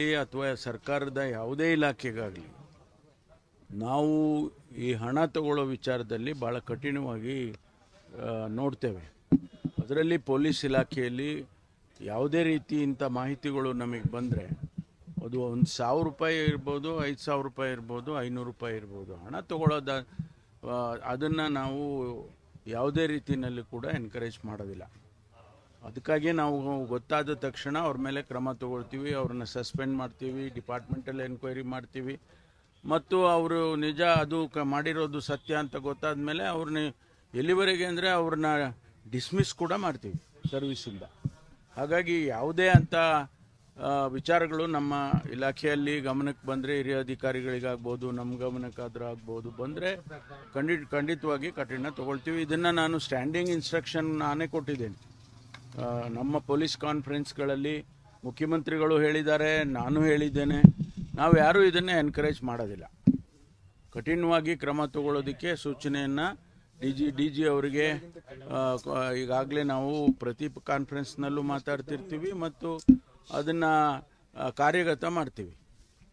ಅಥವಾ ಸರ್ಕಾರದ ಯಾವುದೇ ಇಲಾಖೆಗಾಗಲಿ ನಾವು ಈ ಹಣ ತಗೊಳ್ಳೋ ವಿಚಾರದಲ್ಲಿ ಭಾಳ ಕಠಿಣವಾಗಿ ನೋಡ್ತೇವೆ. ಅದರಲ್ಲಿ ಪೊಲೀಸ್ ಇಲಾಖೆಯಲ್ಲಿ ಯಾವುದೇ ರೀತಿ ಇಂಥ ಮಾಹಿತಿಗಳು ನಮಗೆ ಬಂದರೆ ಅದು 1,000 ರೂಪಾಯಿ ಇರ್ಬೋದು, 5,000 ರೂಪಾಯಿ ಇರ್ಬೋದು, 500 ರೂಪಾಯಿ ಇರ್ಬೋದು, ಹಣ ತಗೊಳ್ಳೋದು ಅದನ್ನು ನಾವು ಯಾವುದೇ ರೀತಿಯಲ್ಲಿ ಕೂಡ ಎನ್ಕರೇಜ್ ಮಾಡೋದಿಲ್ಲ. ಅದಕ್ಕಾಗಿ ನಾವು ಗೊತ್ತಾದ ತಕ್ಷಣ ಅವ್ರ ಮೇಲೆ ಕ್ರಮ ತಗೊಳ್ತೀವಿ, ಅವ್ರನ್ನ ಸಸ್ಪೆಂಡ್ ಮಾಡ್ತೀವಿ, ಡಿಪಾರ್ಟ್ಮೆಂಟಲ್ಲಿ ಎನ್ಕ್ವೈರಿ ಮಾಡ್ತೀವಿ. ಮತ್ತು ಅವರು ನಿಜ ಅದು ಮಾಡಿರೋದು ಸತ್ಯ ಅಂತ ಗೊತ್ತಾದ ಮೇಲೆ ಅವ್ರನ್ನ ಎಲ್ಲಿವರೆಗೆ ಅಂದರೆ ಅವ್ರನ್ನ ಡಿಸ್ಮಿಸ್ ಕೂಡ ಮಾಡ್ತೀವಿ ಸರ್ವಿಸಿಂದ. ಹಾಗಾಗಿ ಯಾವುದೇ ಅಂಥ ವಿಚಾರಗಳು ನಮ್ಮ ಇಲಾಖೆಯಲ್ಲಿ ಗಮನಕ್ಕೆ ಬಂದರೆ, ಹಿರಿಯ ಅಧಿಕಾರಿಗಳಿಗಾಗ್ಬೋದು, ನಮ್ಮ ಗಮನಕ್ಕಾದರೂ ಆಗ್ಬೋದು, ಬಂದರೆ ಖಂಡಿತವಾಗಿ ಕಠಿಣ ತಗೊಳ್ತೀವಿ. ಇದನ್ನು ನಾನು ಸ್ಟ್ಯಾಂಡಿಂಗ್ ಇನ್ಸ್ಟ್ರಕ್ಷನ್ ನಾನೇ ಕೊಟ್ಟಿದ್ದೇನೆ. ನಮ್ಮ ಪೊಲೀಸ್ ಕಾನ್ಫರೆನ್ಸ್ಗಳಲ್ಲಿ ಮುಖ್ಯಮಂತ್ರಿಗಳು ಹೇಳಿದ್ದಾರೆ, ನಾನು ಹೇಳಿದ್ದೇನೆ. ನಾವು ಯಾರೂ ಇದನ್ನೇ ಎನ್ಕರೇಜ್ ಮಾಡೋದಿಲ್ಲ. ಕಠಿಣವಾಗಿ ಕ್ರಮ ತಗೊಳ್ಳೋದಕ್ಕೆ ಸೂಚನೆಯನ್ನು ಡಿ ಜಿ ಅವರಿಗೆ ಈಗಾಗಲೇ ನಾವು ಪ್ರತಿ ಕಾನ್ಫರೆನ್ಸ್ನಲ್ಲೂ ಮಾತಾಡ್ತಿರ್ತೀವಿ ಮತ್ತು ಅದನ್ನು ಕಾರ್ಯಗತ ಮಾಡ್ತೀವಿ.